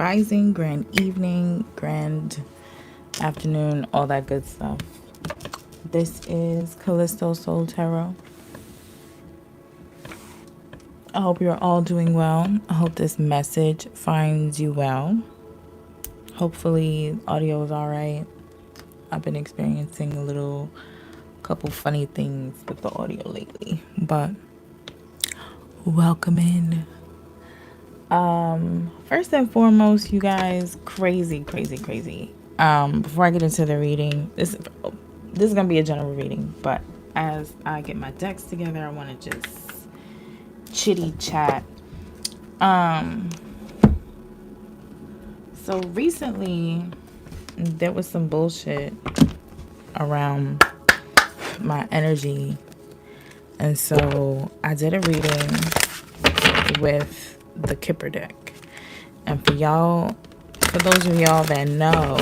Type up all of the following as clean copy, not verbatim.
rising, grand evening, grand afternoon, all that good stuff. This is Callisto Soul Tarot. I hope you're all doing well. I hope this message finds you well. Hopefully audio is alright. I've been experiencing couple funny things with the audio lately, but welcome in. First and foremost, you guys, crazy. Before I get into the reading, this is gonna be a general reading, but as I get my decks together, I want to just chitty chat. So recently there was some bullshit around my energy, and so I did a reading with the Kipper deck. And for those of y'all that know,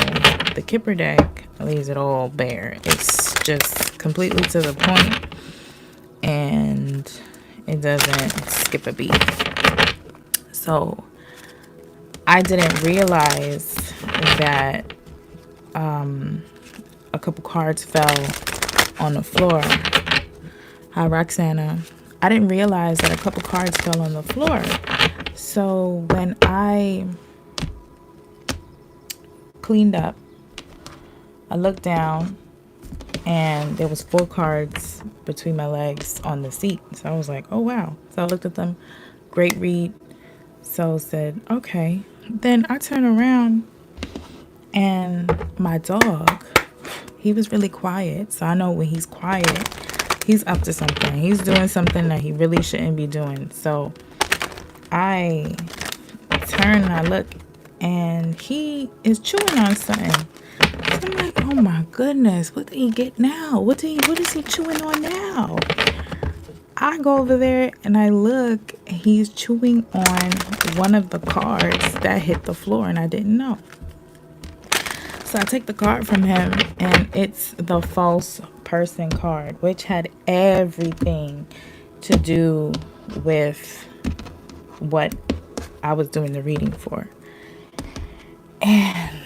the Kipper deck lays it all bare. It's just completely to the point, and it doesn't skip a beat. So I didn't realize that a couple cards fell on the floor. Hi, Roxana. I didn't realize that a couple cards fell on the floor. So when I cleaned up, I looked down and there was 4 cards between my legs on the seat. So I was like, oh wow. So I looked at them. Great read. So I said, okay. Then I turned around and my dog, he was really quiet. So I know when he's quiet, he's up to something. He's doing something that he really shouldn't be doing. So I turn and I look, and he is chewing on something. So I'm like, oh my goodness, what did he get now? What is he chewing on now? I go over there and I look, he's chewing on one of the cards that hit the floor, and I didn't know. So I take the card from him, and it's the false person card, which had everything to do with what I was doing the reading for. And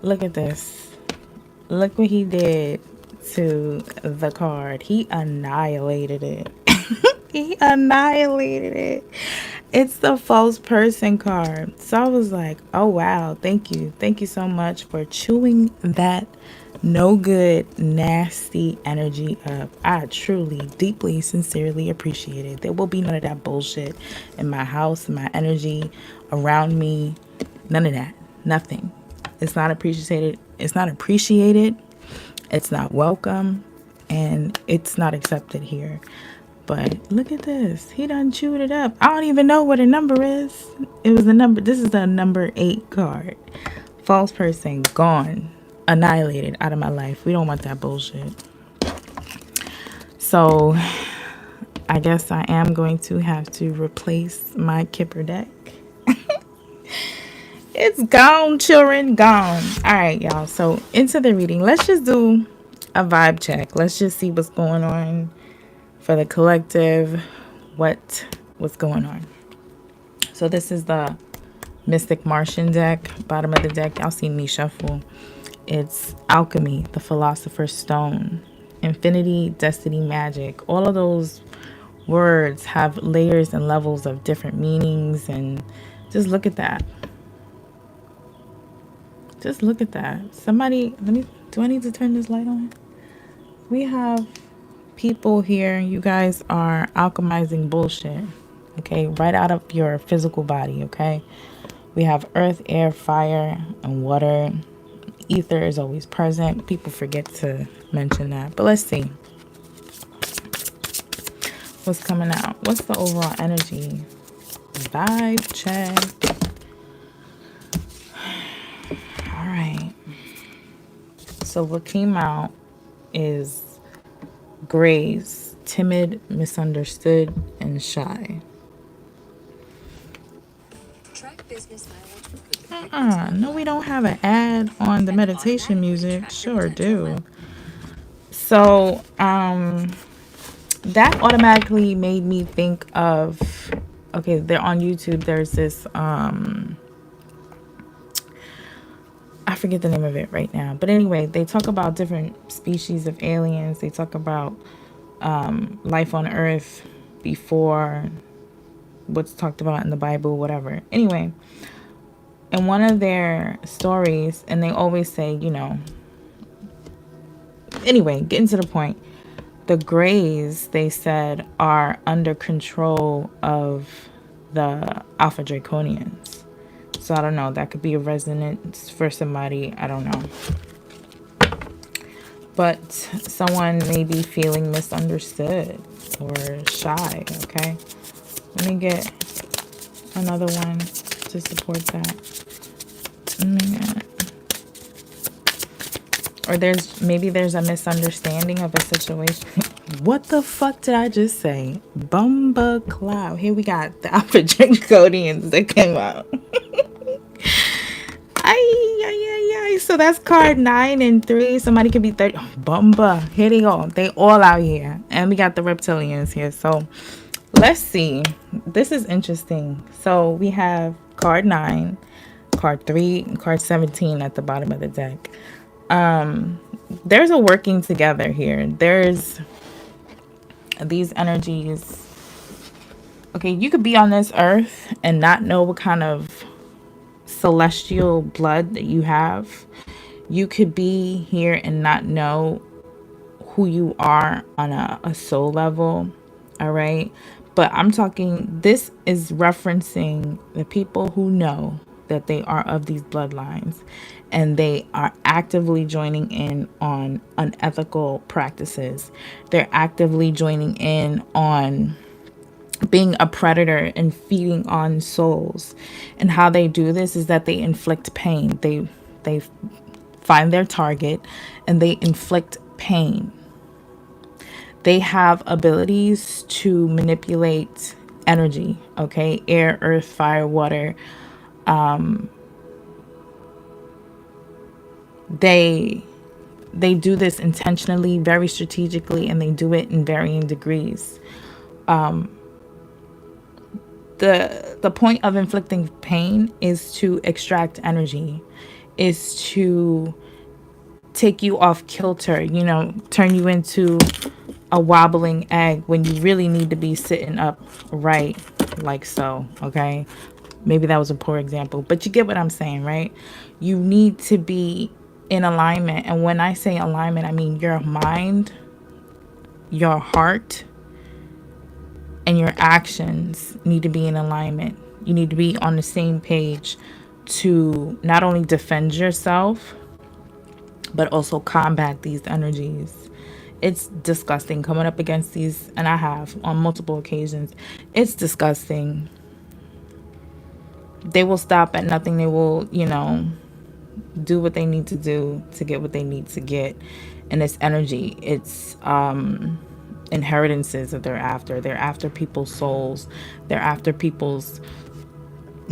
look at this. Look what he did to the card. He annihilated it. He annihilated it. It's the false person card. So I was like, oh wow, thank you. Thank you so much for chewing that no good, nasty energy up. I truly, deeply, sincerely appreciate it. There will be none of that bullshit in my house, in my energy, around me. None of that. Nothing. It's not appreciated. It's not appreciated. It's not welcome. And it's not accepted here. But look at this. He done chewed it up. I don't even know what a number is. It was the number. This is the number 8 card. False person gone. Annihilated out of my life. We don't want that bullshit. So I guess I am going to have to replace my Kipper deck. It's gone, children, gone. All right, y'all. So into the reading. Let's just do a vibe check. Let's just see what's going on for the collective. What's going on? So this is the Mystic Martian deck. Bottom of the deck, y'all see me shuffle. It's alchemy, the philosopher's stone, infinity, destiny, magic. All of those words have layers and levels of different meanings, and just look at that. Just look at that. Somebody, do I need to turn this light on? We have people here. You guys are alchemizing bullshit. Okay, right out of your physical body. Okay, we have earth, air, fire, and water. Ether is always present. People forget to mention that. But let's see what's coming out. What's the overall energy? Vibe check. All right. So what came out is grays, timid, misunderstood, and shy. No, we don't have an ad on the meditation music. Sure do. So, that automatically made me think of, okay, they're on YouTube. There's this I forget the name of it right now. But anyway, they talk about different species of aliens. They talk about life on Earth before what's talked about in the Bible, whatever. Anyway, in one of their stories, and they always say, you know, anyway, getting to the point, the Greys, they said, are under control of the Alpha Draconians. So I don't know, that could be a resonance for somebody, I don't know. But someone may be feeling misunderstood or shy, okay? Let me get another one to support that. Or maybe there's a misunderstanding of a situation. What the fuck did I just say? Bumba Cloud. Here we got the Alpha Draconians that came out. Ay. So that's card 9 and 3. Somebody could be 30. Oh, Bumba. Here they go. They all out here. And we got the reptilians here. So let's see. This is interesting. So we have card 9, card 3, and card 17 at the bottom of the deck. There's a working together here. There's these energies. Okay, you could be on this earth and not know what kind of celestial blood that you have. You could be here and not know who you are on a soul level. All right, but I'm talking, this is referencing the people who know that they are of these bloodlines, and they are actively joining in on unethical practices. They're actively joining in on being a predator and feeding on souls. And how they do this is that they inflict pain. They find their target and they inflict pain. They have abilities to manipulate energy, okay? Air, earth, fire, water. They do this intentionally, very strategically, and they do it in varying degrees. The point of inflicting pain is to extract energy, is to take you off kilter, you know, turn you into a wobbling egg when you really need to be sitting up right, like so, okay? Maybe that was a poor example, but you get what I'm saying, right? You need to be in alignment. And when I say alignment, I mean your mind, your heart, and your actions need to be in alignment. You need to be on the same page to not only defend yourself, but also combat these energies. It's disgusting coming up against these, and I have on multiple occasions. It's disgusting. They will stop at nothing. They will, you know, do what they need to do to get what they need to get. And it's energy. It's inheritances that they're after. They're after people's souls. They're after people's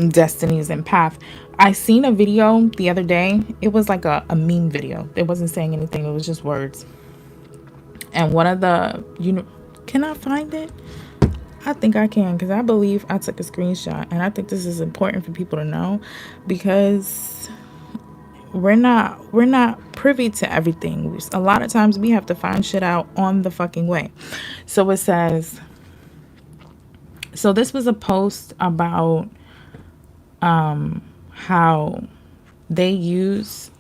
destinies and path. I seen a video the other day. It was like a meme video. It wasn't saying anything. It was just words. And one of the, can I find it? I think I can, because I believe I took a screenshot, and I think this is important for people to know, because we're not privy to everything. A lot of times we have to find shit out on the fucking way. So it says, so this was a post about how they use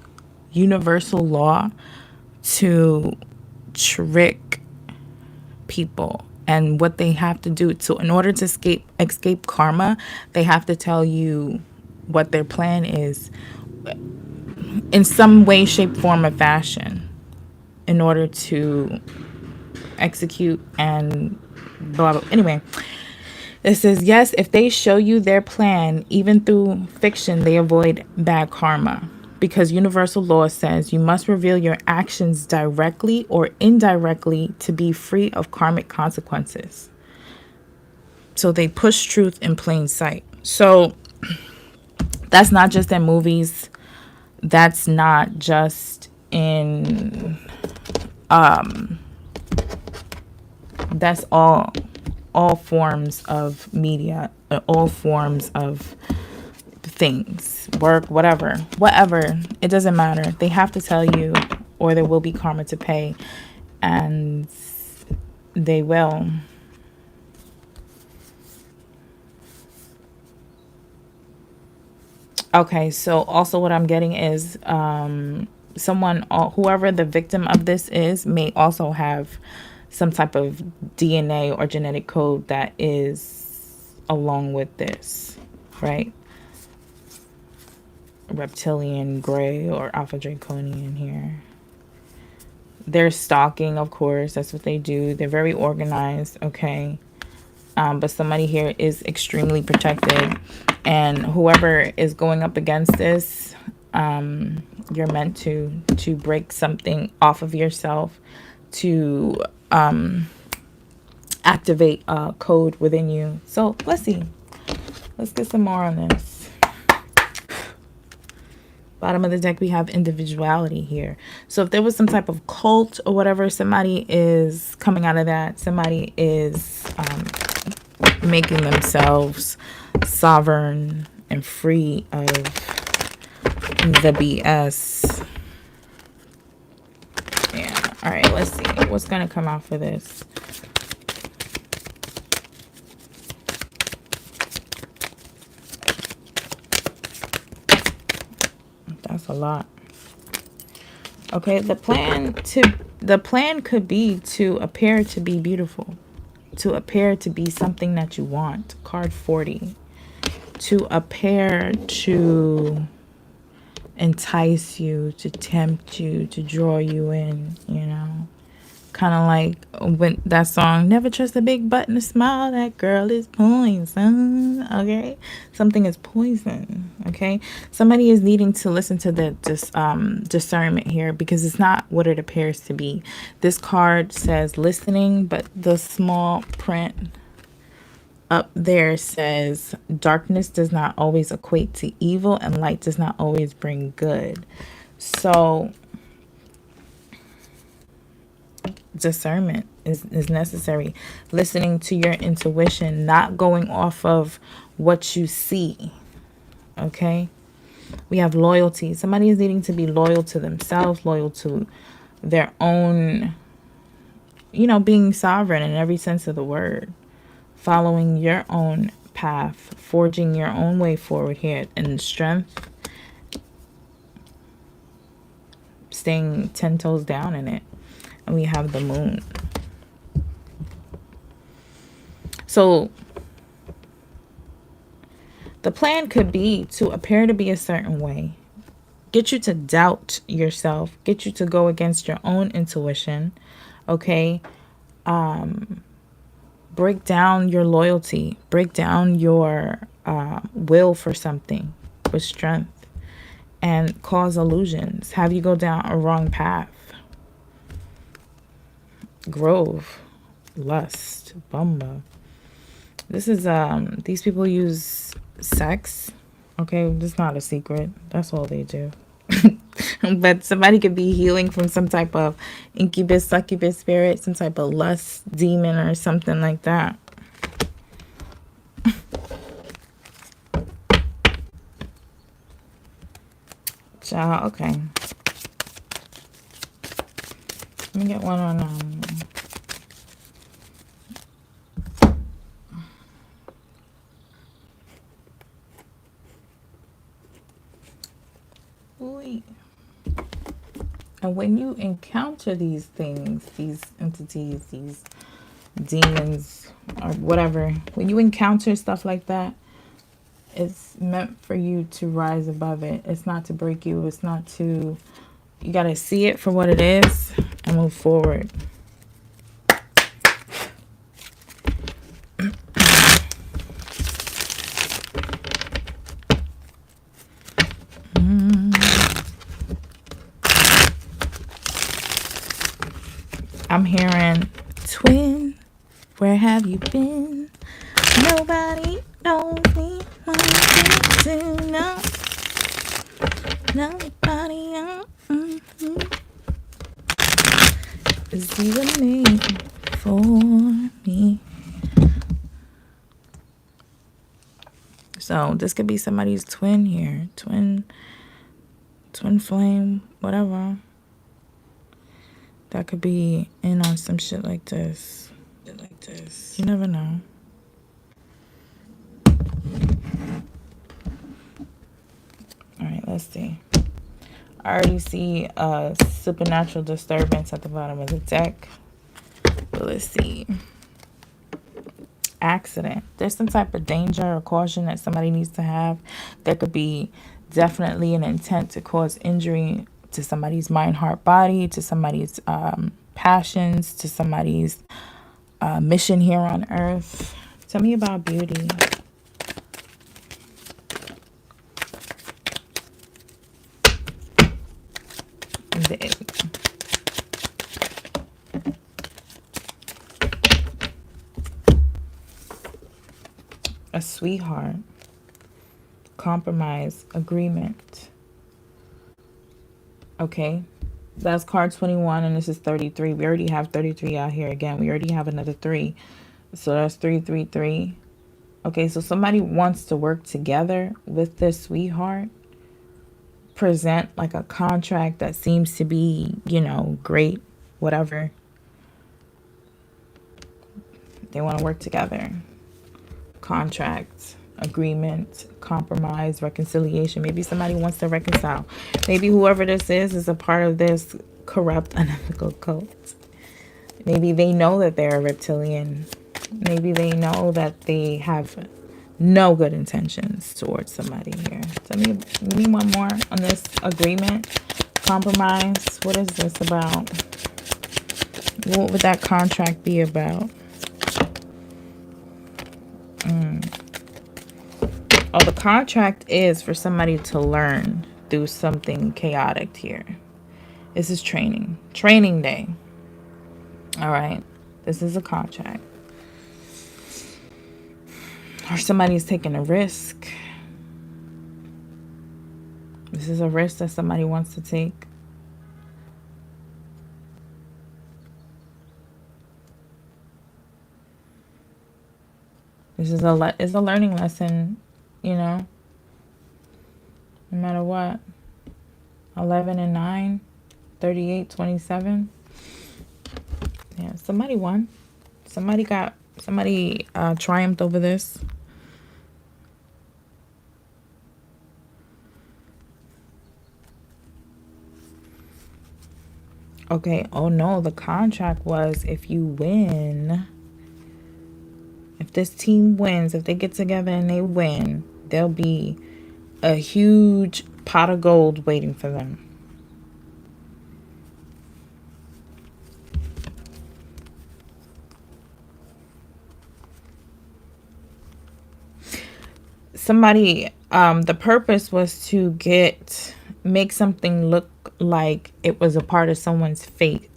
universal law to trick people, and what they have to do. So in order to escape karma, they have to tell you what their plan is in some way, shape, form, or fashion in order to execute and blah, blah. Anyway, it says, yes, if they show you their plan, even through fiction, they avoid bad karma. Because universal law says you must reveal your actions directly or indirectly to be free of karmic consequences. So they push truth in plain sight. So that's not just in movies. That's not just in that's all forms of media, all forms of things, work, whatever, it doesn't matter. They have to tell you, or there will be karma to pay, and they will. Okay, so also what I'm getting is someone, whoever the victim of this is, may also have some type of DNA or genetic code that is along with this, right? Reptilian, gray, or alpha draconian here. They're stalking, of course. That's what they do. They're very organized, okay? But somebody here is extremely protected. And whoever is going up against this, you're meant to break something off of yourself, to activate a code within you. So let's see. Let's get some more on this. Bottom of the deck, we have individuality here. So if there was some type of cult or whatever, somebody is coming out of that. Somebody is making themselves sovereign and free of the BS. Yeah. All right, let's see what's going to come out for this. That's a lot. Okay, the plan could be to appear to be beautiful, to appear to be something that you want. Card 40. To appear to entice you, to tempt you, to draw you in, you know. Kind of like when that song, never trust a big butt and a smile, that girl is poison. Okay, something is poison. Okay, somebody is needing to listen to the discernment here, because it's not what it appears to be. This card says listening, but the small print up there says darkness does not always equate to evil, and light does not always bring good. So discernment is necessary. Listening to your intuition, not going off of what you see. Okay, we have loyalty. Somebody is needing to be loyal to themselves, loyal to their own, you know, being sovereign in every sense of the word, following your own path, forging your own way forward here in strength, staying 10 toes down in it. And we have the moon. So the plan could be to appear to be a certain way, get you to doubt yourself, get you to go against your own intuition. Okay, break down your loyalty, break down your will for something with strength, and cause illusions, have you go down a wrong path. Grove, lust, bumba. This is these people use sex. Okay, this is not a secret. That's all they do. But somebody could be healing from some type of incubus, succubus spirit, some type of lust demon or something like that. Child, okay. Let me get one on Wait. And when you encounter these things, these entities, these demons, or whatever, when you encounter stuff like that, it's meant for you to rise above it. It's not to break you. It's not to... You got to see it for what it is and move forward. I'm hearing, twin, where have you been? Nobody knows me like you do. No. Nobody is even made for me. So this could be somebody's twin here. Twin flame, whatever. That could be in on some shit like this. You never know. Alright, let's see. I already see a supernatural disturbance at the bottom of the deck. But let's see. Accident. There's some type of danger or caution that somebody needs to have. There could be definitely an intent to cause injury to somebody's mind, heart, body, to somebody's passions, to somebody's mission here on earth. Tell me about beauty. A sweetheart, compromise, agreement. Okay, that's card 21 and this is 33. We already have 33 out here. Again, we already have another 3, so that's 333. Okay, so somebody wants to work together with this sweetheart, present like a contract that seems to be, you know, great, whatever. They want to work together. Contract, agreement, compromise, reconciliation. Maybe somebody wants to reconcile. Maybe whoever this is a part of this corrupt, unethical cult. Maybe they know that they're a reptilian. Maybe they know that they have no good intentions towards somebody here. Tell me, give me one more on this agreement, compromise. What is this about? What would that contract be about? Oh, the contract is for somebody to learn through something chaotic here. This is training. Training day. All right. This is a contract. Or somebody's taking a risk. This is a risk that somebody wants to take. This is a learning lesson, you know, no matter what. 11 and 9, 38, 27. Yeah, somebody won. Somebody triumphed over this. Okay, oh no, the contract was if you win, if this team wins, if they get together and they win, there'll be a huge pot of gold waiting for them. Somebody, the purpose was to make something look like it was a part of someone's fate,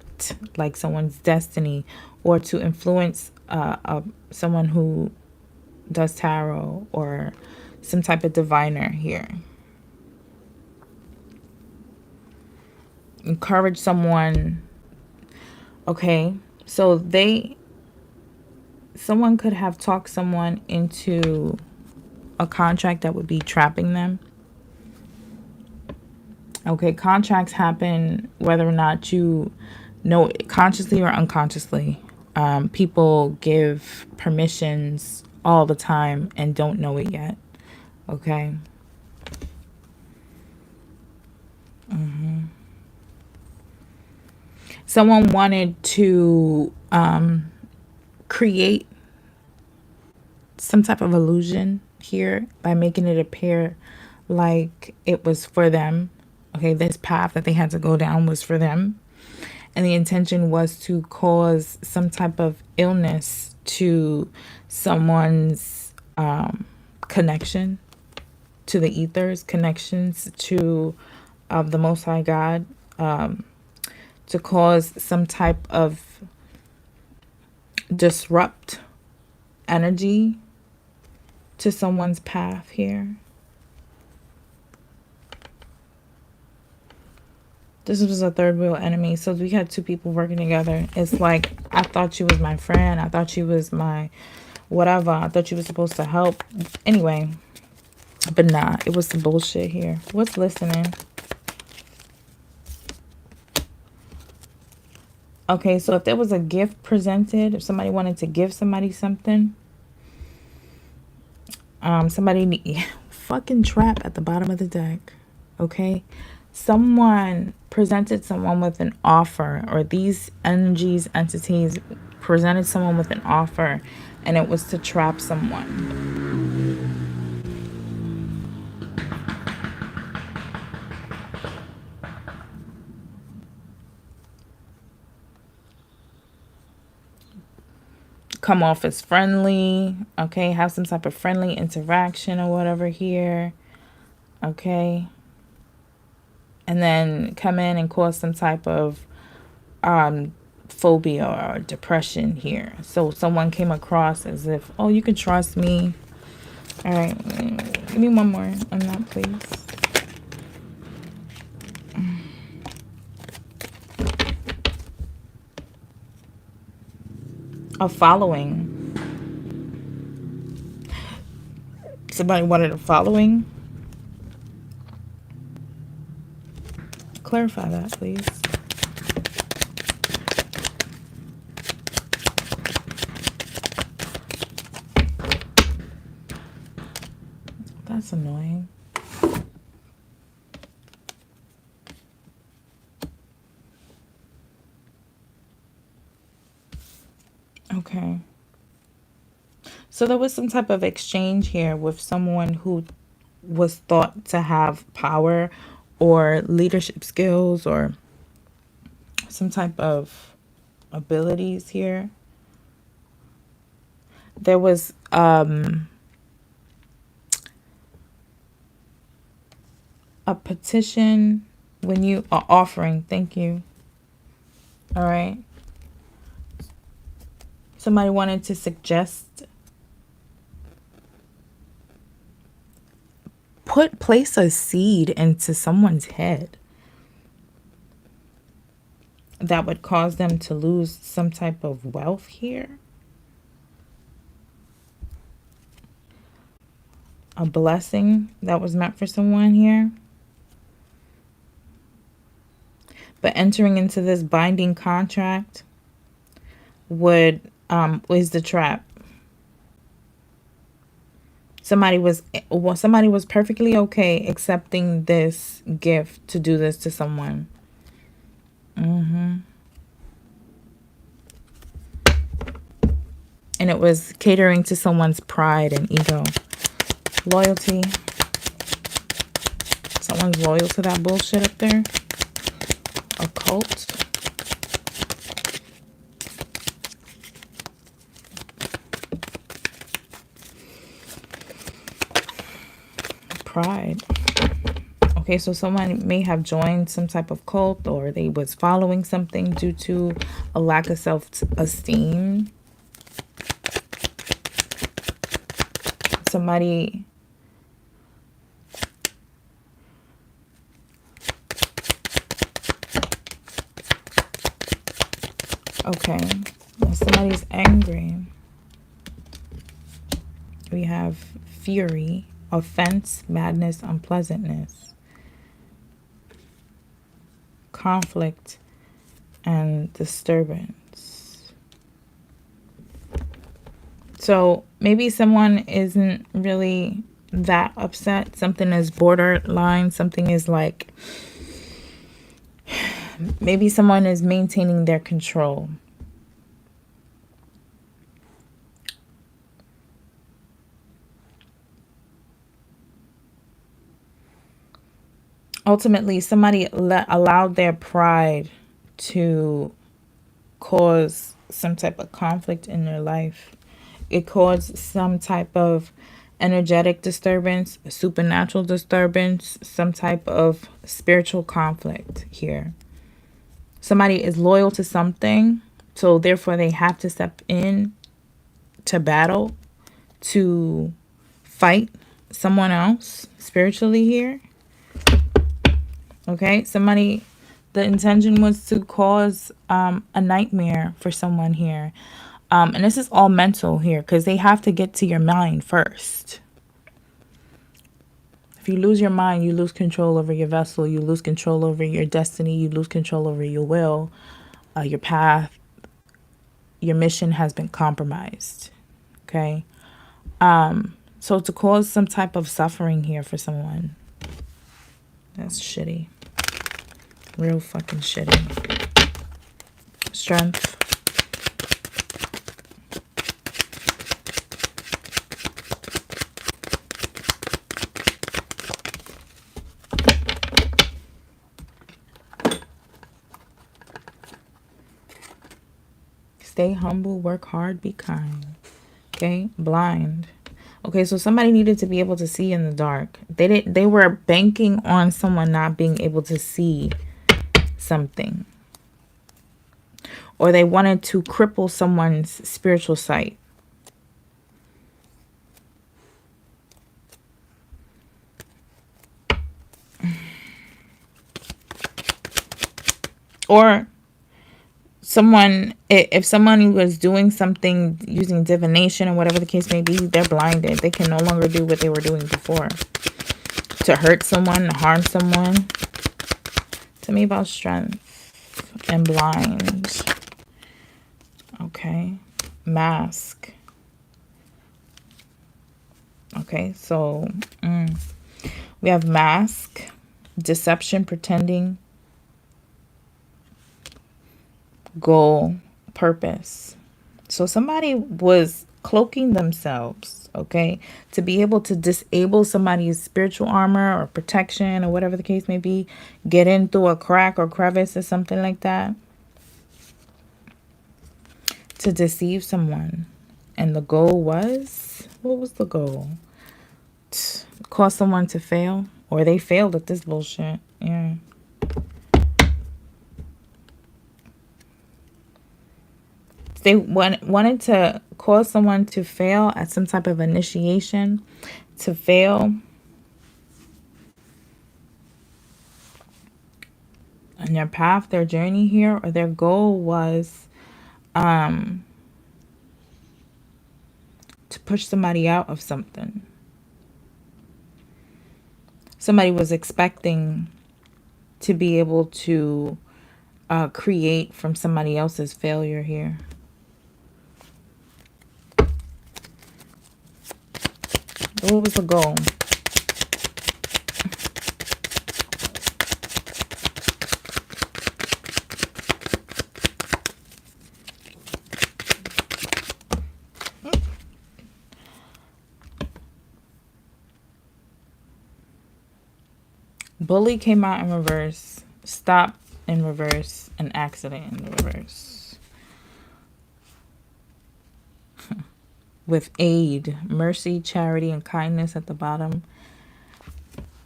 like someone's destiny, or to influence someone who does tarot or some type of diviner here. Encourage someone. Okay, so someone could have talked someone into a contract that would be trapping them. Okay, contracts happen whether or not you know it, consciously or unconsciously. People give permissions all the time and don't know it yet. Okay. Someone wanted to create some type of illusion here by making it appear like it was for them. Okay, this path that they had to go down was for them. And the intention was to cause some type of illness to someone's connection to the ethers, connections to the Most High God, to cause some type of disrupt energy to someone's path here. This was a third wheel enemy. So we had two people working together. It's like, I thought you was my friend. I thought you was my whatever. I thought you was supposed to help. Anyway, But nah, it was some bullshit here. What's listening? Okay, so if there was a gift presented, if somebody wanted to give somebody something, fucking trap at the bottom of the deck. Okay, someone presented someone with an offer, or these energies, entities presented someone with an offer, and it was to trap someone. Come off as friendly, okay, have some type of friendly interaction or whatever here, okay, and then come in and cause some type of phobia or depression here. So someone came across as if, oh, you can trust me. All right, give me one more on that, please. A following. Somebody wanted a following. Clarify that, please. That's annoying. Okay. So there was some type of exchange here with someone who was thought to have power or leadership skills or some type of abilities here. There was a petition when you are offering. Thank you. All right. Somebody wanted to suggest place a seed into someone's head that would cause them to lose some type of wealth here. A blessing that was meant for someone here. But entering into this binding contract is the trap. Somebody was perfectly okay accepting this gift to do this to someone. And it was catering to someone's pride and ego. Loyalty. Someone's loyal to that bullshit up there. A cult. Pride. Okay, so someone may have joined some type of cult, or they was following something due to a lack of self-esteem. Somebody okay, somebody's angry. We have fury, offense, madness, unpleasantness, conflict, and disturbance. So maybe someone isn't really that upset. Something is borderline. Something is like, maybe someone is maintaining their control. Ultimately, somebody allowed their pride to cause some type of conflict in their life. It caused some type of energetic disturbance, supernatural disturbance, some type of spiritual conflict here. Somebody is loyal to something, so therefore they have to step in to battle, to fight someone else spiritually here. Okay, the intention was to cause a nightmare for someone here. And this is all mental here, because they have to get to your mind first. If you lose your mind, you lose control over your vessel. You lose control over your destiny. You lose control over your will, your path. Your mission has been compromised. Okay. So to cause some type of suffering here for someone, that's shitty. Real fucking shitty. Strength. Stay humble, work hard, be kind. Okay, blind. Okay, so somebody needed to be able to see in the dark. They were banking on someone not being able to see something. Or they wanted to cripple someone's spiritual sight. Or someone, if someone was doing something using divination or whatever the case may be, they're blinded. They can no longer do what they were doing before. To hurt someone, to harm someone. Tell me about strength and blind. Okay. Mask. Okay, so we have mask, deception, pretending, goal, purpose. So somebody was cloaking themselves, okay, to be able to disable somebody's spiritual armor or protection or whatever the case may be, get in through a crack or crevice or something like that, to deceive someone. And the goal was, what was the goal? Cause someone to fail, or they failed at this bullshit. Yeah. They wanted to cause someone to fail at some type of initiation, to fail on their path, their journey here, or their goal was to push somebody out of something. Somebody was expecting to be able to create from somebody else's failure here. What was the goal? Bully came out in reverse. Stop in reverse. An accident in reverse. With aid, mercy, charity, and kindness at the bottom.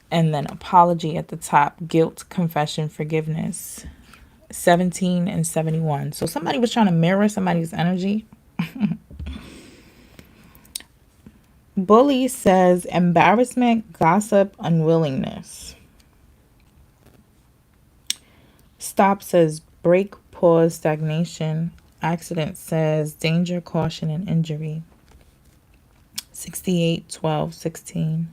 And then apology at the top. Guilt, confession, forgiveness. 17 and 71. So somebody was trying to mirror somebody's energy. Bully says embarrassment, gossip, unwillingness. Stop says break, pause, stagnation. Accident says danger, caution, and injury. 68, 12, 16.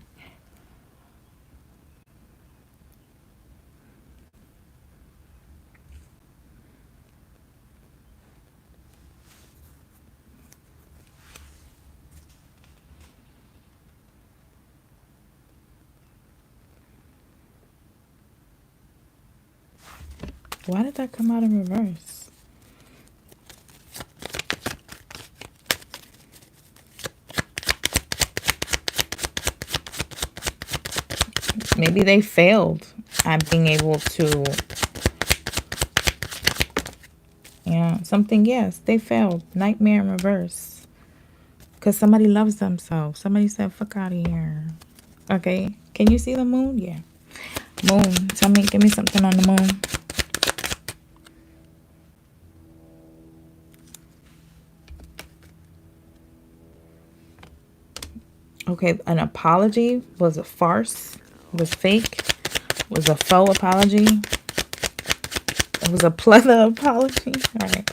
Why did that come out in reverse? Maybe they failed at being able to, something, yes, they failed. Nightmare in reverse. Because somebody loves themselves. Somebody said, fuck out of here. Okay, can you see the moon? Yeah. Moon, tell me, give me something on the moon. Okay, an apology was a farce, was fake, was a faux apology. It was a pleather apology. All right.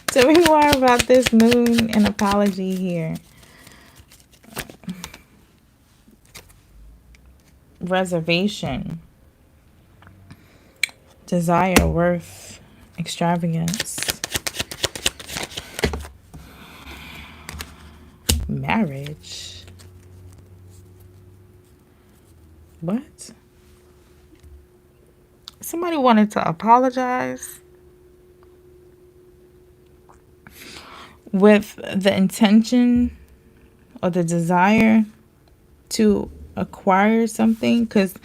Tell me more about this moon and apology here. reservation, desire, worth, extravagance, marriage. What? Somebody wanted to apologize with the intention or the desire to acquire something, because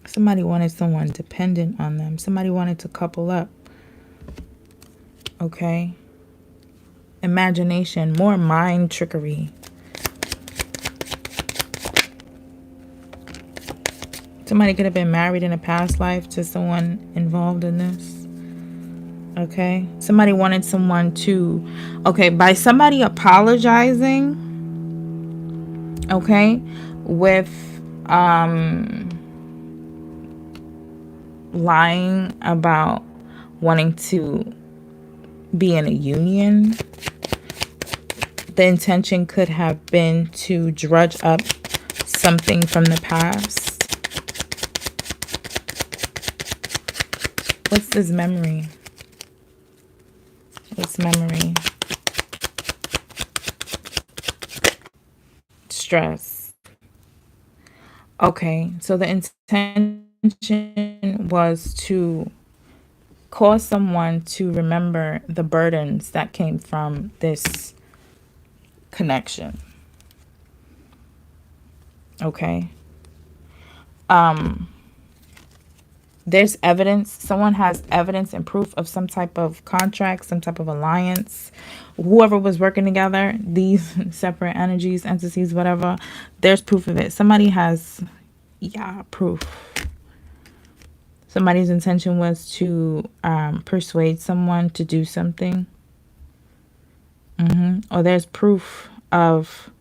somebody wanted someone dependent on them. Somebody wanted to couple up. Okay? Imagination, more mind trickery. Somebody could have been married in a past life to someone involved in this. Okay? Somebody wanted someone to... Okay, by somebody apologizing, okay, with lying about wanting to be in a union, the intention could have been to drudge up something from the past. What's this memory? What's memory? Stress. Okay, so the intention was to cause someone to remember the burdens that came from this connection. Okay. There's evidence. Someone has evidence and proof of some type of contract, some type of alliance. Whoever was working together, these separate energies, entities, whatever, there's proof of it. Somebody has, proof. Somebody's intention was to persuade someone to do something. Or there's proof of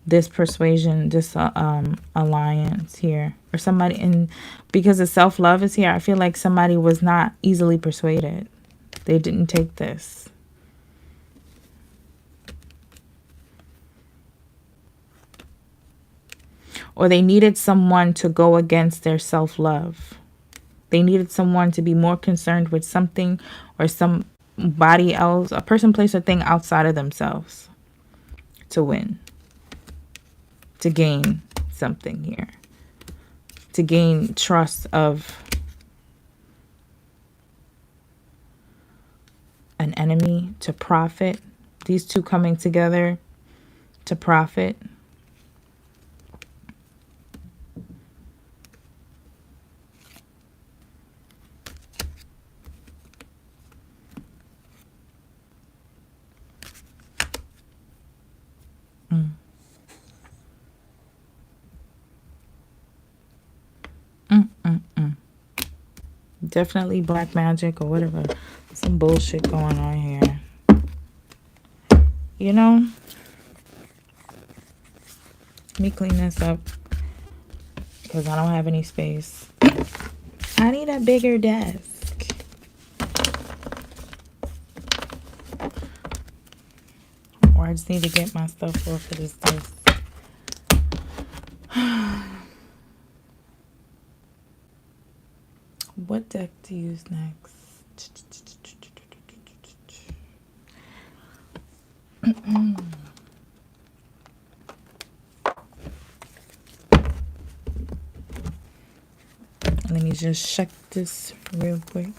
this persuasion, this alliance here. Or somebody, and because the self-love is here, I feel like somebody was not easily persuaded. They didn't take this. Or they needed someone to go against their self-love. They needed someone to be more concerned with something or somebody else, a person, place, or thing outside of themselves to win, to gain something here, to gain trust of an enemy, to profit. These two coming together to profit. Definitely black magic or whatever. Some bullshit going on here. You know? Let me clean this up, because I don't have any space. I need a bigger desk. Or I just need to get my stuff off of this desk. What deck to use next? Let me just check this real quick.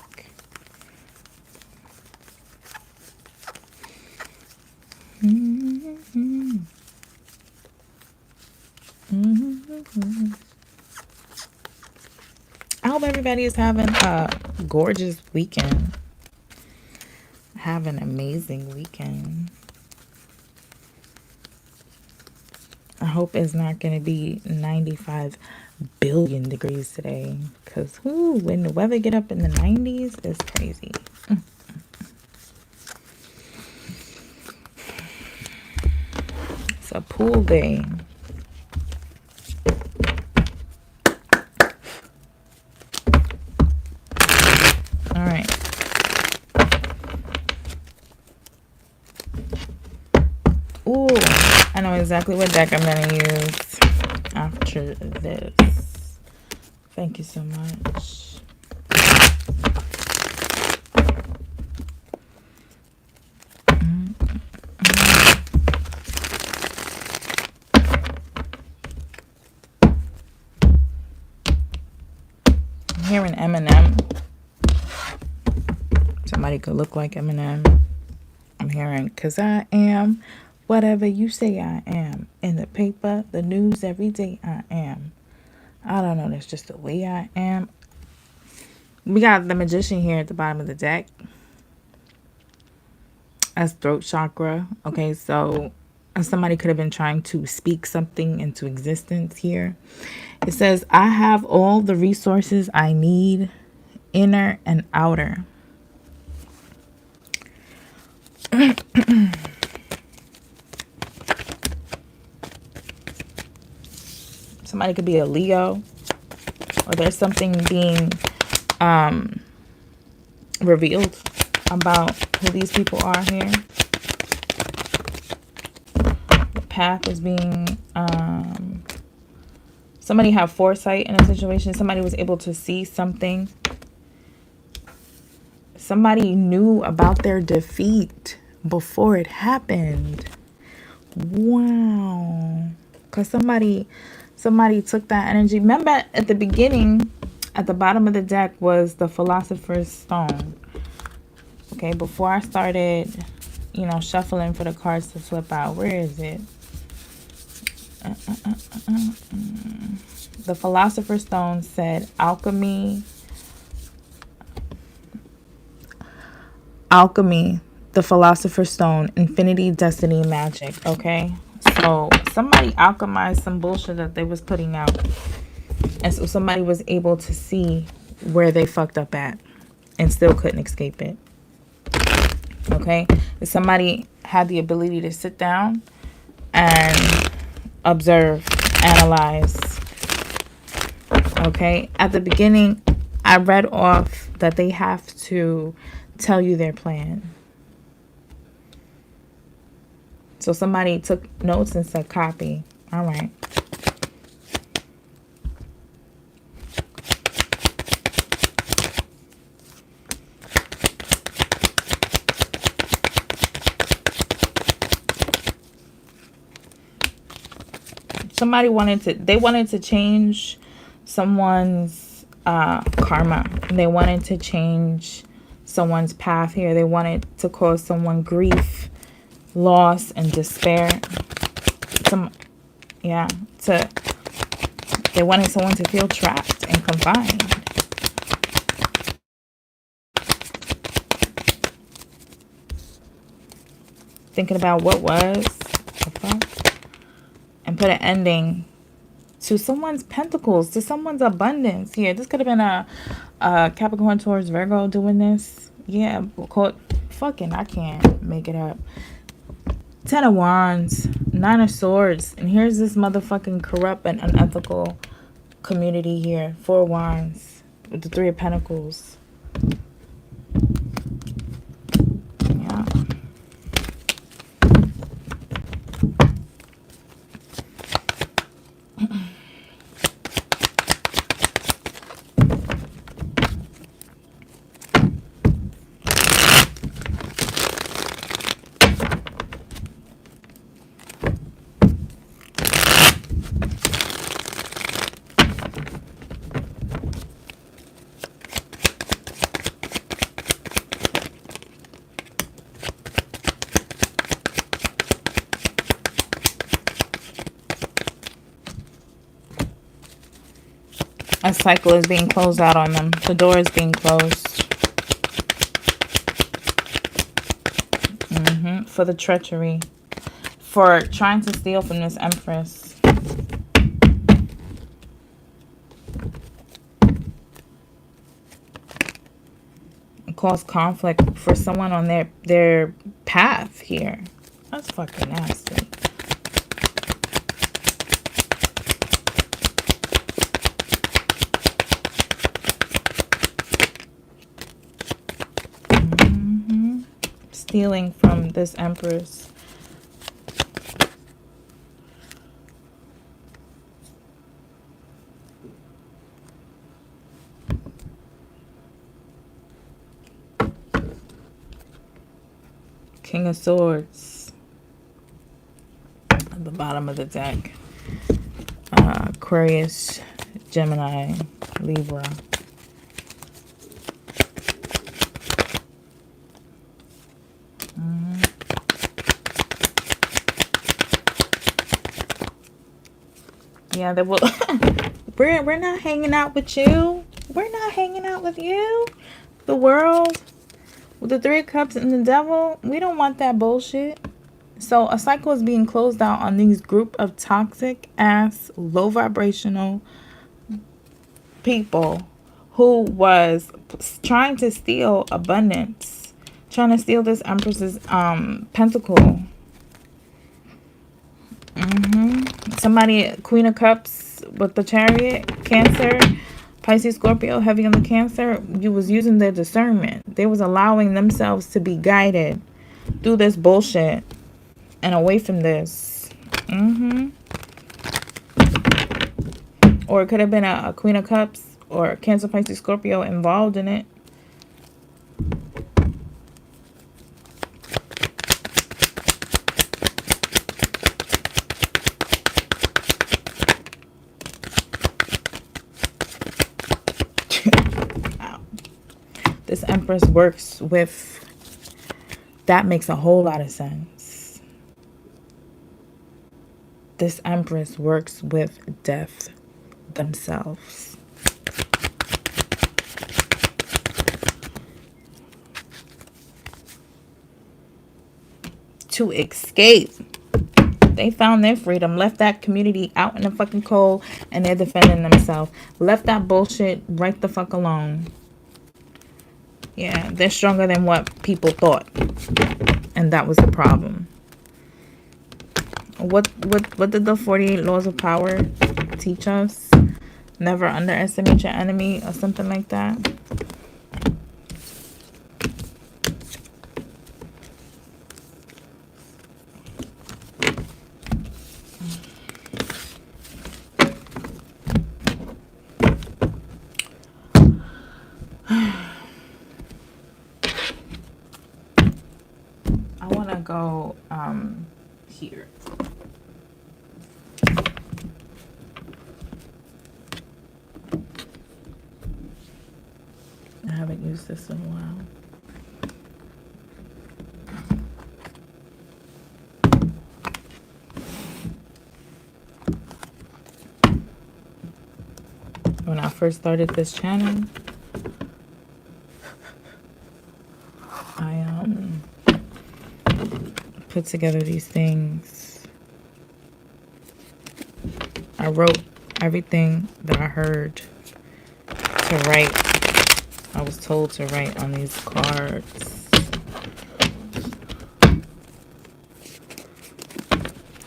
I hope everybody is having a gorgeous weekend. Have an amazing weekend. I hope it's not going to be 95 billion degrees today, because when the weather get up in the 90s, it's crazy. It's a pool day. All right. exactly what deck I'm going to use after this. Thank you so much. I'm hearing Eminem. Somebody could look like Eminem. I'm hearing, 'cause I am whatever you say I am. In the paper, the news, every day I am. I don't know, that's just the way I am. We got the Magician here at the bottom of the deck. That's throat chakra. Okay, so somebody could have been trying to speak something into existence here. It says, I have all the resources I need, inner and outer. Somebody could be a Leo, or there's something being revealed about who these people are here. The path is being somebody had foresight in a situation. Somebody was able to see something. Somebody knew about their defeat before it happened. Wow. Because somebody took that energy. Remember at the beginning, at the bottom of the deck was the Philosopher's Stone. Okay, before I started, shuffling for the cards to flip out. Where is it? The Philosopher's Stone said alchemy, the Philosopher's Stone, infinity, destiny, magic. Okay, so somebody alchemized some bullshit that they was putting out, and so somebody was able to see where they fucked up at and still couldn't escape it. Okay, somebody had the ability to sit down and observe, analyze. Okay, at the beginning I read off that they have to tell you their plan. So somebody took notes and said copy. All right. Somebody wanted to change someone's karma. They wanted to change someone's path here. They wanted to cause someone grief, loss, and despair. They wanted someone to feel trapped and confined. Thinking about what was, the fuck? And put an ending to someone's pentacles, to someone's abundance here. This could have been a Capricorn, Taurus, Virgo doing this. Yeah, fucking, I can't make it up. 10 of Wands, 9 of Swords, and here's this motherfucking corrupt and unethical community here. 4 Wands with the 3 of Pentacles. Yeah. A cycle is being closed out on them. The door is being closed. For the treachery. For trying to steal from this Empress. Cause conflict for someone on their path here. That's fucking nasty. Stealing from this Empress. King of Swords at the bottom of the deck. Aquarius, Gemini, Libra. Yeah, they will. We're not hanging out with you. We're not hanging out with you. The world with the Three of Cups and the Devil. We don't want that bullshit. So a cycle is being closed out on these group of toxic ass, low vibrational people who was trying to steal abundance, trying to steal this Empress's pentacle. Somebody, Queen of Cups with the Chariot, Cancer, Pisces, Scorpio, heavy on the Cancer. You was using their discernment. They was allowing themselves to be guided through this bullshit and away from this. Or it could have been a Queen of Cups or Cancer, Pisces, Scorpio involved in it. This Empress works with, that makes a whole lot of sense. This Empress works with death themselves. To escape. They found their freedom, left that community out in the fucking cold, and they're defending themselves. Left that bullshit right the fuck alone. Yeah, they're stronger than what people thought. And that was the problem. What did the 48 laws of power teach us? Never underestimate your enemy or something like that. I want to go here. I haven't used this in a while. When I first started this channel, I put together these things. I wrote everything that I heard to write. I was told to write on these cards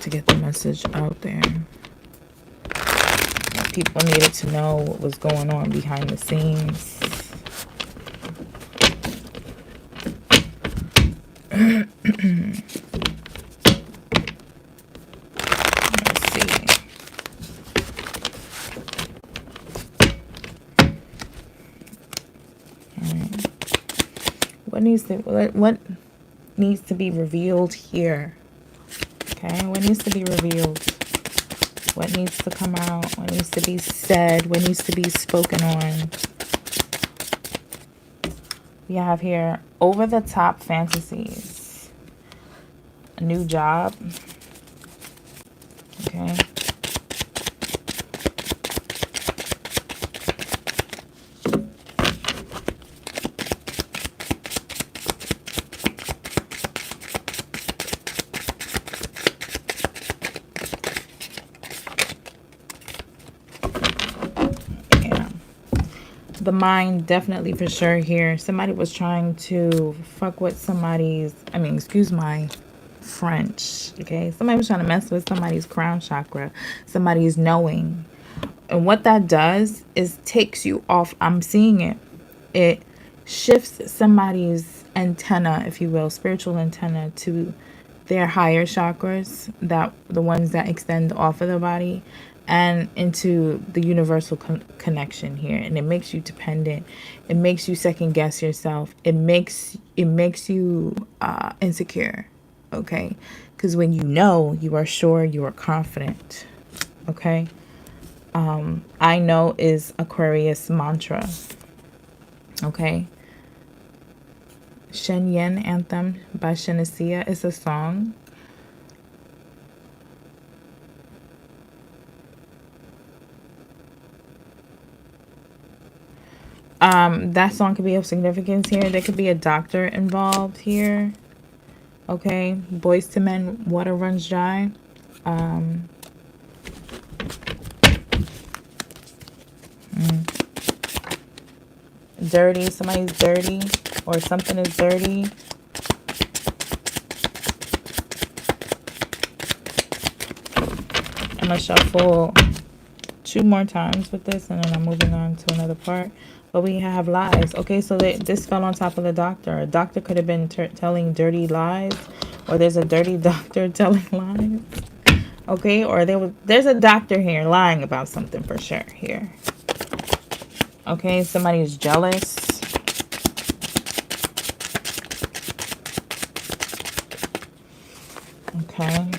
to get the message out there. People needed to know what was going on behind the scenes. Let's see. What needs to be revealed here? Okay, what needs to be revealed? What needs to come out? What needs to be said? What needs to be spoken on? We have here over the top fantasies. A new job. Okay. The mind definitely for sure here. Somebody was trying to fuck with somebody's, excuse my French, okay? Somebody was trying to mess with somebody's crown chakra, somebody's knowing. And what that does is takes you off. I'm seeing it. It shifts somebody's antenna, if you will, spiritual antenna to their higher chakras, that the ones that extend off of the body, and into the universal connection here. And it makes you dependent. It makes you second guess yourself. It makes you insecure. Okay, because when you know, you are sure, you are confident. Okay. I know is Aquarius mantra. Okay. Shen Yen Anthem by Shenandoah is a song. That song could be of significance here. There could be a doctor involved here. Okay. Boys to Men, Water Runs Dry. Dirty. Somebody's dirty. Or something is dirty. I'm going to shuffle 2 more times with this, and then I'm moving on to another part. But we have lies. Okay, so this fell on top of the doctor. A doctor could have been telling dirty lies, or there's a dirty doctor telling lies. Okay, or there's a doctor here lying about something for sure here. Okay, somebody is jealous. Okay.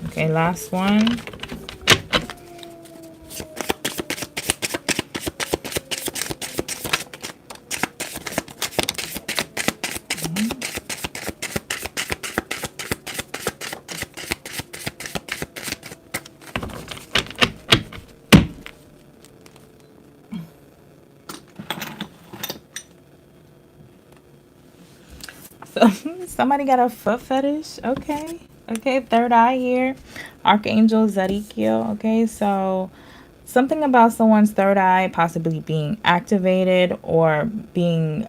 Okay, last one. So somebody got a foot fetish. Okay. Okay, third eye here. Archangel Zedekiel. Okay, so something about someone's third eye possibly being activated or being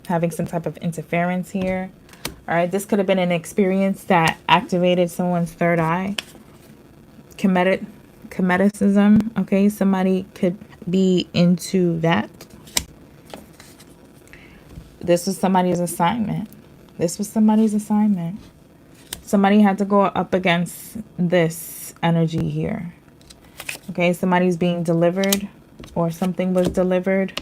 having some type of interference here. All right, this could have been an experience that activated someone's third eye. Cometicism. Okay, somebody could be into that. This was somebody's assignment. This was somebody's assignment. Somebody had to go up against this energy here. Okay, somebody's being delivered, or something was delivered.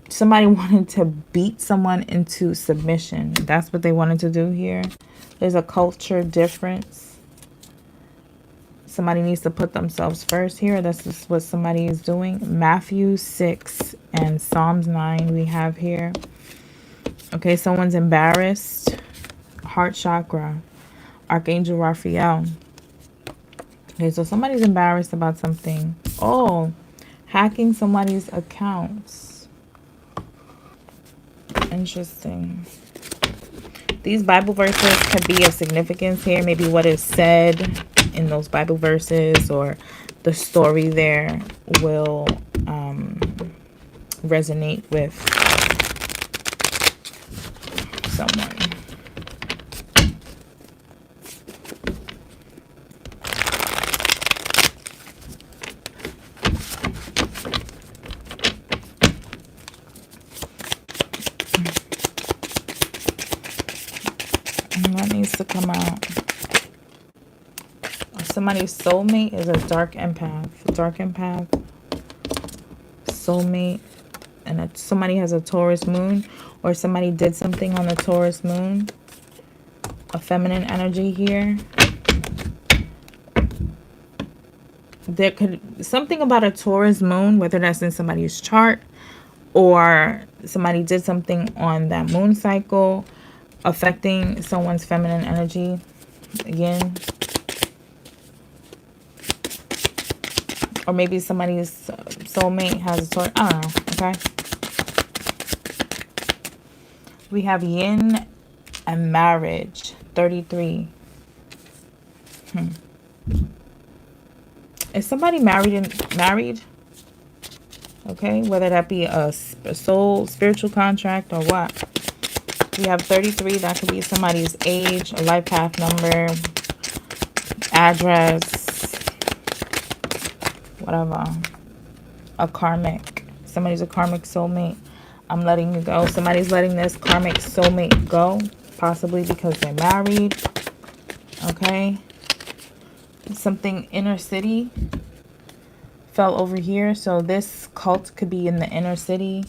Somebody wanted to beat someone into submission. That's what they wanted to do here. There's a culture difference. Somebody needs to put themselves first here. This is what somebody is doing. Matthew 6 and Psalms 9 we have here. Okay, someone's embarrassed. Heart chakra. Archangel Raphael. Okay, so somebody's embarrassed about something. Oh, hacking somebody's accounts. Interesting. These Bible verses could be of significance here. Maybe what is said in those Bible verses, or the story there will resonate with someone. What needs to come out? Somebody's soulmate is a dark empath. Dark empath. Soulmate. And somebody has a Taurus moon, or somebody did something on the Taurus moon. A feminine energy here. There could something about a Taurus moon, whether that's in somebody's chart or somebody did something on that moon cycle affecting someone's feminine energy. Again, or maybe somebody's soulmate has a Taurus. I don't know. Okay. We have yin and marriage, 33. Is somebody married? Okay, whether that be a soul, spiritual contract, or what. We have 33. That could be somebody's age, a life path number, address, whatever. A karmic Somebody's a karmic soulmate. I'm letting you go. Somebody's letting this karmic soulmate go, possibly because they're married. Okay. Something inner city fell over here. So this cult could be in the inner city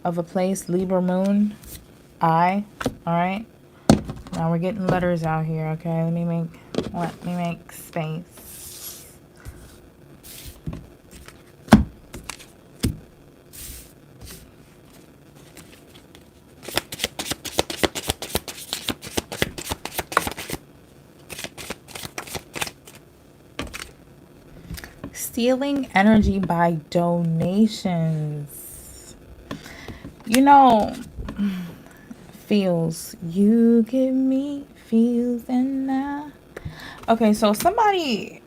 of a place. Libra moon. All right. Now we're getting letters out here. Okay. Let me make space. Stealing energy by donations. You know, feels. You give me feels and now. Okay, so somebody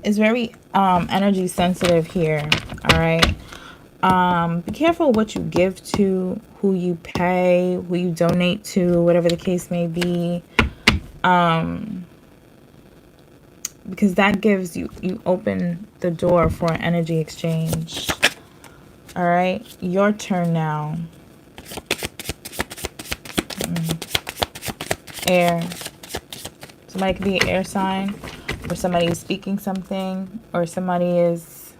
is very energy sensitive here. All right. Be careful what you give to, who you pay, who you donate to, whatever the case may be. Because that gives you open the door for an energy exchange. All right, your turn now. Air. Somebody could be an air sign, or somebody is speaking something, or somebody is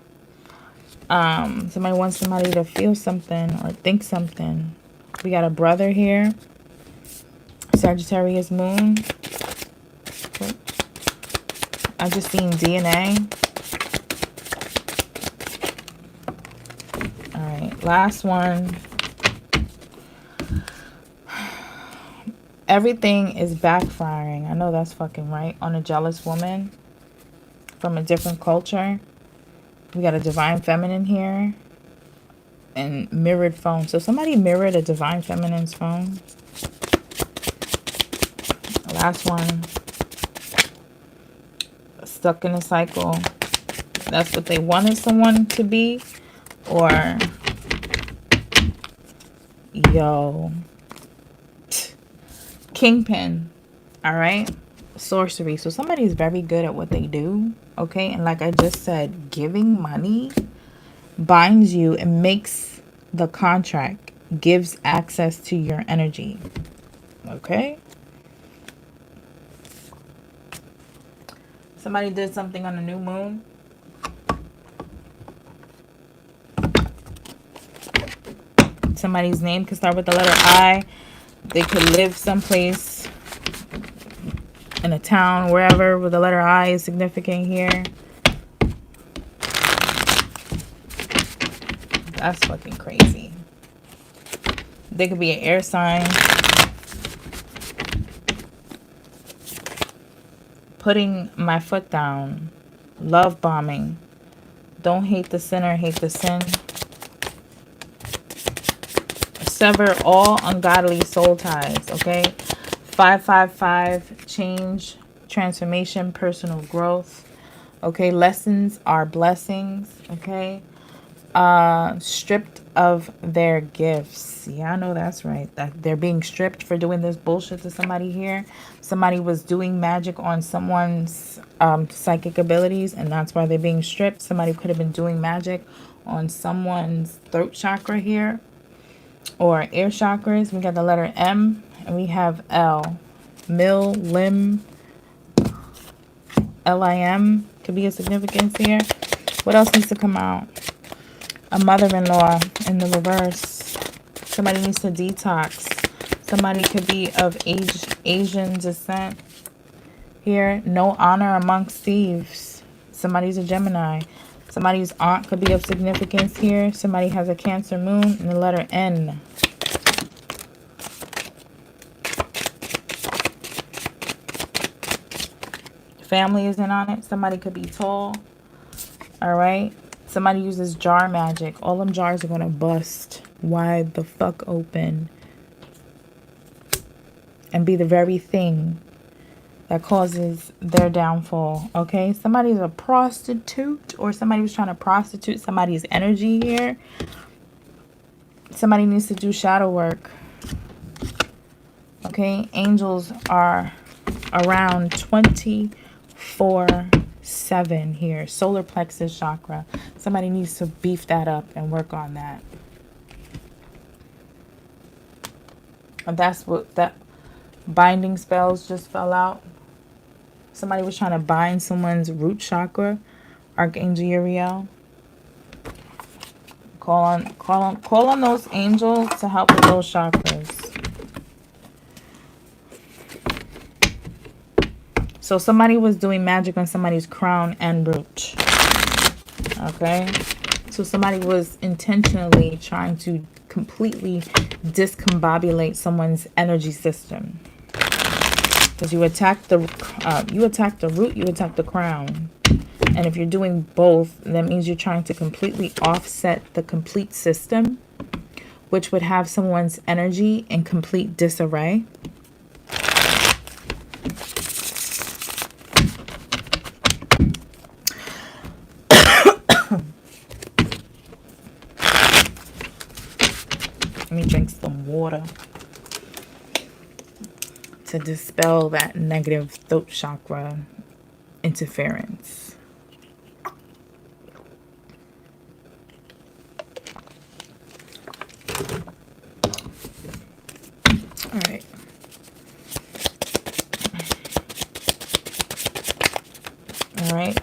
somebody wants somebody to feel something or think something. We got a brother here. Sagittarius moon. I just seen DNA. All right, last one. Everything is backfiring. I know that's fucking right. On a jealous woman from a different culture. We got a divine feminine here. And mirrored phone. So somebody mirrored a divine feminine's phone. Last one. Stuck in a cycle. That's what they wanted someone to be. Or, yo, kingpin. All right. Sorcery. So somebody's very good at what they do. Okay. And like I just said, giving money binds you and makes the contract, gives access to your energy. Okay. Somebody did something on the new moon. Somebody's name could start with the letter I. They could live someplace in a town, wherever, where the letter I is significant here. That's fucking crazy. They could be an air sign. Putting my foot down. Love bombing. Don't hate the sinner, hate the sin. Sever all ungodly soul ties, okay? 555, change, transformation, personal growth, okay? Lessons are blessings, okay? Stripped of their gifts. Yeah, I know that's right. That they're being stripped for doing this bullshit to somebody here. Somebody was doing magic on someone's psychic abilities, and that's why they're being stripped. Somebody could have been doing magic on someone's throat chakra here, or air chakras. We got the letter M, and we have L. Mill, limb, LIM could be a significance here. What else needs to come out? A mother-in-law in the reverse. Somebody needs to detox. Somebody could be of Asian descent here. No honor amongst thieves. Somebody's a Gemini. Somebody's aunt could be of significance here. Somebody has a Cancer moon and the letter N. Family isn't on it. Somebody could be tall. All right. Somebody uses jar magic. All them jars are going to bust wide the fuck open and be the very thing that causes their downfall. Okay. Somebody's a prostitute, or somebody was trying to prostitute somebody's energy here. Somebody needs to do shadow work. Okay. Angels are around 24/7 here. Solar plexus chakra. Somebody needs to beef that up and work on that. And that's what that binding spells just fell out. Somebody was trying to bind someone's root chakra. Archangel Uriel. Call on those angels to help with those chakras. So somebody was doing magic on somebody's crown and root. Okay? So somebody was intentionally trying to completely discombobulate someone's energy system. Because you attack the root, you attack the crown. And if you're doing both, that means you're trying to completely offset the complete system, which would have someone's energy in complete disarray. Let me drink some water to dispel that negative throat chakra interference. All right. All right.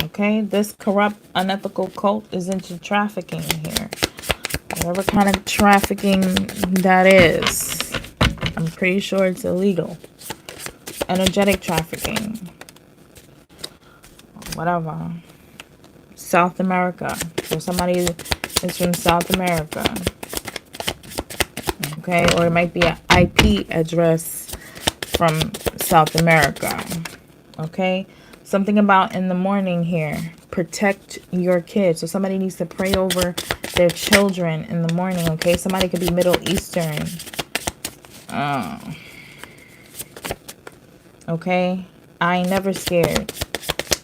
Okay. This corrupt, unethical cult is into trafficking here. Whatever kind of trafficking that is. I'm pretty sure it's illegal. Energetic trafficking. Whatever. South America. So somebody is from South America. Okay, or it might be an IP address from South America. Okay, something about in the morning here. Protect your kids. So somebody needs to pray over their children in the morning. Okay, somebody could be Middle Eastern. Okay, I ain't never scared.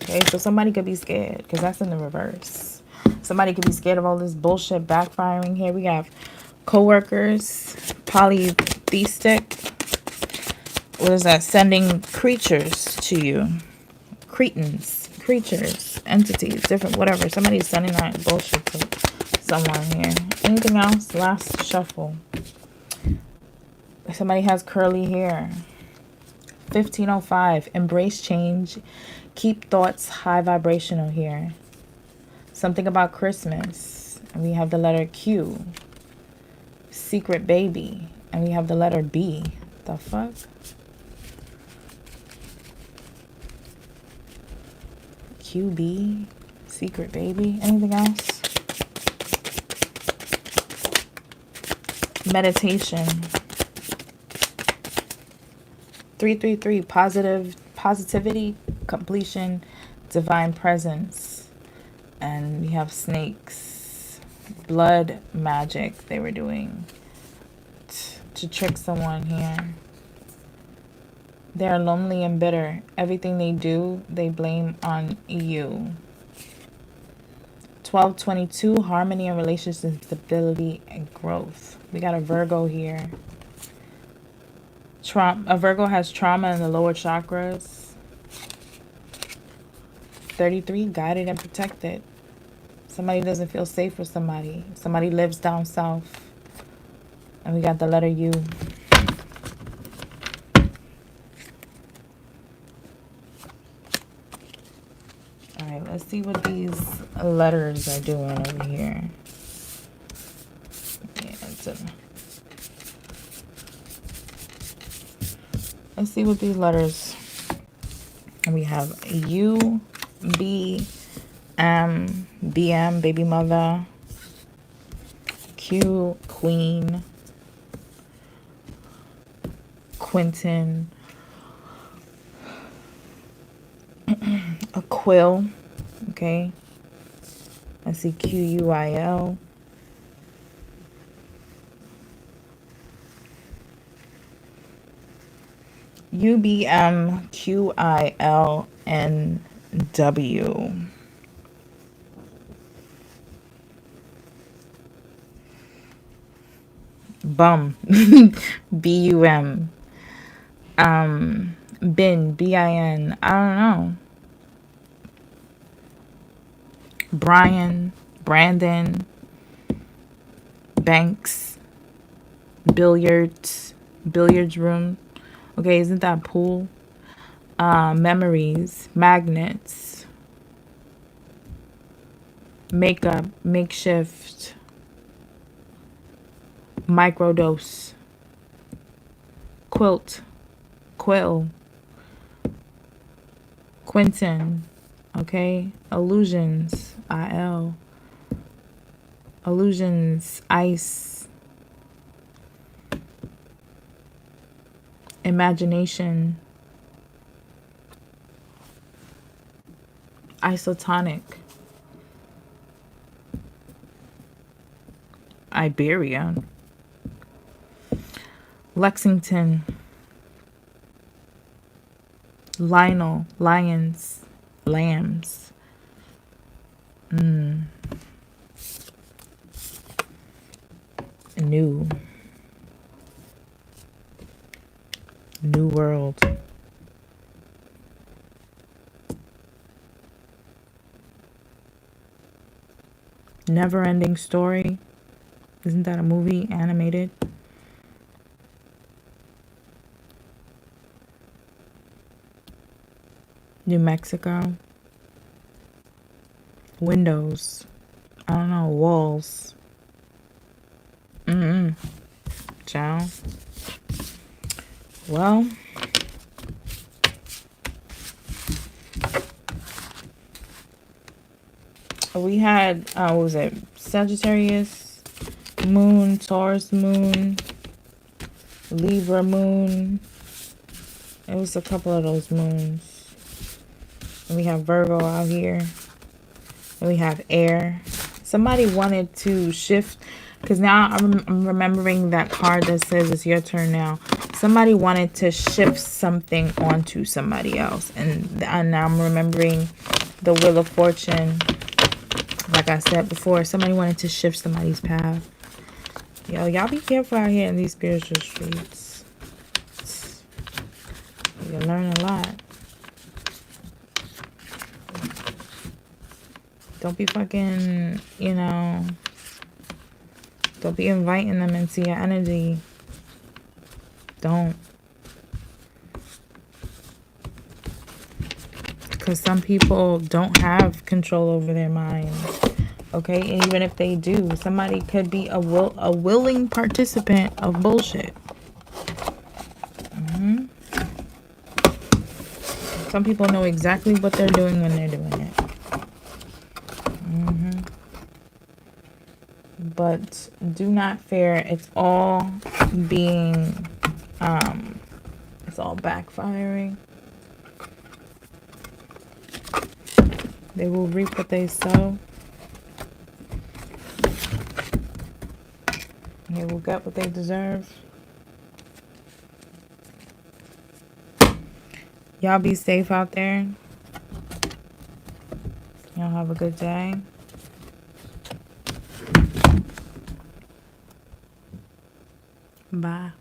Okay, so somebody could be scared because that's in the reverse. Somebody could be scared of all this bullshit backfiring here. We have co-workers, polytheistic. What is that? Sending creatures to you. Cretans, creatures, entities, different, whatever. Somebody's sending that bullshit to someone here. Anything else? Last shuffle. Somebody has curly hair. 1505. Embrace change. Keep thoughts high vibrational here. Something about Christmas. And we have the letter Q. Secret baby. And we have the letter B. The fuck? QB. Secret baby. Anything else? Meditation. 333. Positivity, completion, divine presence. And we have snakes. Blood magic they were doing to trick someone here. They're lonely and bitter. Everything they do, they blame on you. 1222. Harmony and relationship stability and growth. We got a Virgo here. A Virgo has trauma in the lower chakras. 33. Guided and protected. Somebody doesn't feel safe with somebody. Somebody lives down south. And we got the letter U. All right, let's see what these letters are doing over here. Yeah, let's see what these letters. We have U, B, M, BM, baby mother, Q, queen, Quentin, a quill, okay, I see QUIL, UBMQILNW. Bum. BUM. Bin. BIN. I don't know. Brandon, Banks, billiards room. Okay, isn't that pool? Memories, magnets, makeup, makeshift, microdose, quill, Quentin, okay, illusions, illusions, ice, imagination, isotonic, Iberia, Lexington, Lionel, lions, lambs, new world, never ending story. Isn't that a movie, animated? New Mexico, windows, I don't know, walls. Ciao. Well, we had, what was it? Sagittarius moon, Taurus moon, Libra moon. It was a couple of those moons. And we have Virgo out here. And we have air. Somebody wanted to shift, because now I'm remembering that card that says it's your turn now. Somebody wanted to shift something onto somebody else. And now I'm remembering the Wheel of Fortune. Like I said before, somebody wanted to shift somebody's path. Yo, y'all be careful out here in these spiritual streets. You can learn a lot. Don't be fucking, you know, don't be inviting them into your energy. Don't. Because some people don't have control over their minds. Okay, and even if they do, somebody could be a willing participant of bullshit. Some people know exactly what they're doing when they're doing it. But do not fear. It's all being, it's all backfiring. They will reap what they sow. They will get what they deserve. Y'all be safe out there. Y'all have a good day. Bye.